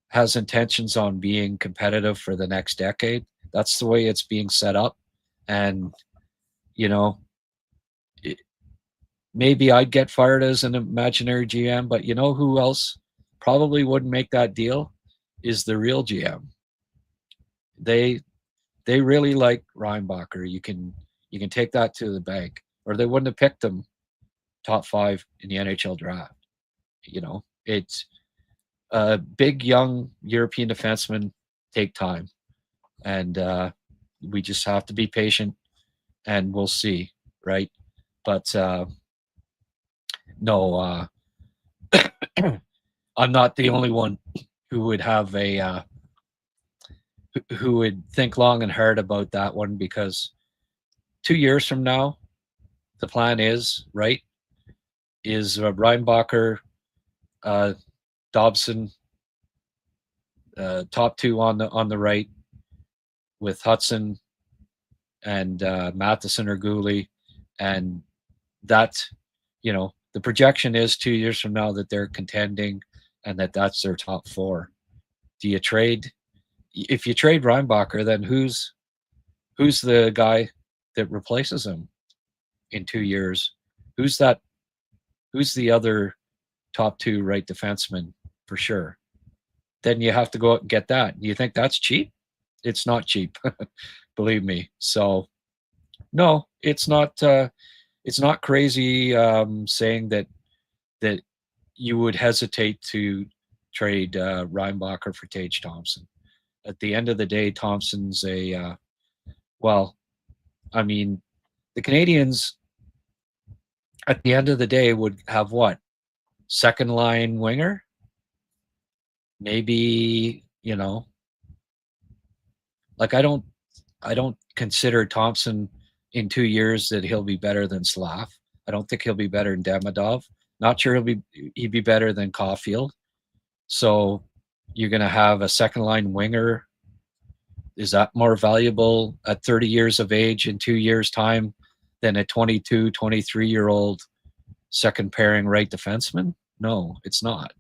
has intentions on being competitive for the next decade. That's the way it's being set up. And, maybe I'd get fired as an imaginary GM, but who else probably wouldn't make that deal is the real GM. They really like Reinbacher. You can take that to the bank, or they wouldn't have picked him top 5 in the NHL draft. It's big, young European defensemen take time, and we just have to be patient, and we'll see, right? But no, I'm not the only one who would have who would think long and hard about that one, because 2 years from now, the plan is Reinbacher, Dobson, top 2 on the right, with Hudson and Matheson or Gooley, and that the projection is 2 years from now that they're contending, and that's their top 4. Do you trade? If you trade Reinbacher, then who's the guy that replaces him in 2 years? Who's the other top 2 right defenseman for sure? Then you have to go out and get that. Do you think that's cheap? It's not cheap, believe me. So no, it's not crazy saying that you would hesitate to trade Reinbacher for Tage Thompson. At the end of the day, Thompson's the Canadiens at the end of the day would have what? Second line winger? Maybe, like I don't consider Thompson in 2 years that he'll be better than Slav. I don't think he'll be better than Demidov. Not sure he'd be better than Caulfield. So you're going to have a second line winger. Is that more valuable at 30 years of age in 2 years' time than a 22, 23-year-old second pairing right defenseman? No, it's not.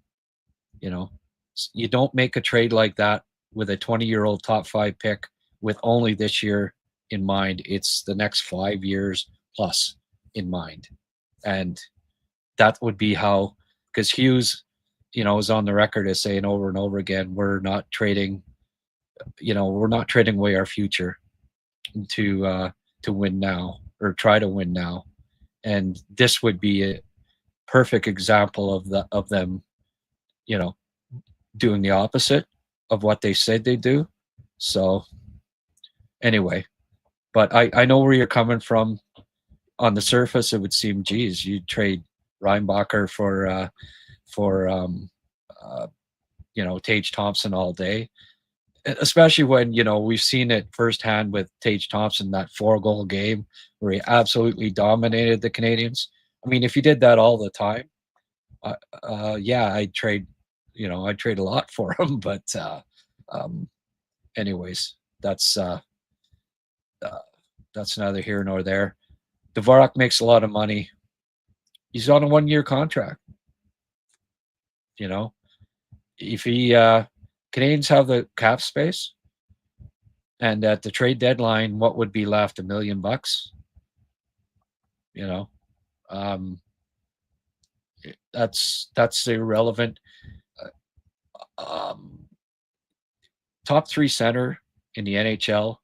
You don't make a trade like that with a 20-year-old top 5 pick with only this year in mind. It's the next 5 years plus in mind. And that would be how, because Hughes, is on the record as saying over and over again, we're not trading away our future to win now, or try to win now. And this would be a perfect example of them, doing the opposite of what they said they do. So anyway, but I know where you're coming from. On the surface, it would seem, geez, you trade Reinbacher for Tage Thompson all day, especially when we've seen it firsthand with Tage Thompson, that 4-goal game where he absolutely dominated the Canadiens. I mean, if you did that all the time, I'd trade a lot for him. But anyways, that's neither here nor there. Dvorak makes a lot of money. He's on a 1-year contract. If he Canadiens have the cap space And at the trade deadline, what would be left? $1 million? You know, that's irrelevant. Top 3 center in the NHL,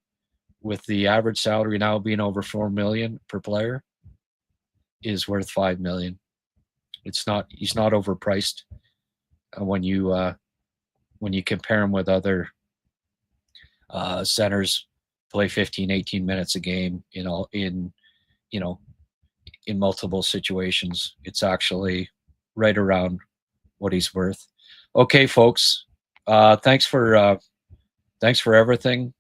with the average salary now being over $4 million per player, is worth $5 million. He's not overpriced when you compare him with other centers play 15, 18 minutes a game, in multiple situations. It's actually right around what he's worth. Okay, folks. Thanks for everything.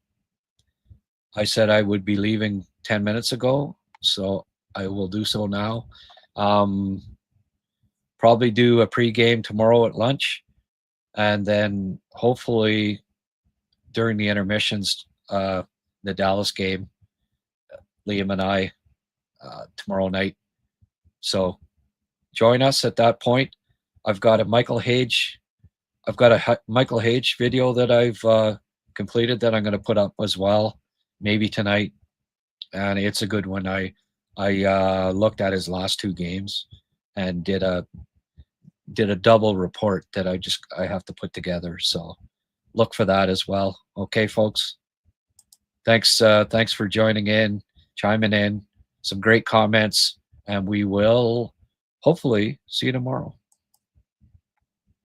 I said I would be leaving 10 minutes ago, so I will do so now. Probably do a pregame tomorrow at lunch, and then hopefully during the intermissions, the Dallas game, Liam and I, tomorrow night. So join us at that point. I've got a Michael Hage video that I've completed that I'm going to put up as well, maybe tonight, and it's a good one. I looked at his last 2 games and did a double report that I have to put together. So look for that as well. Okay, folks. Thanks for joining in, chiming in, some great comments, and we will hopefully see you tomorrow.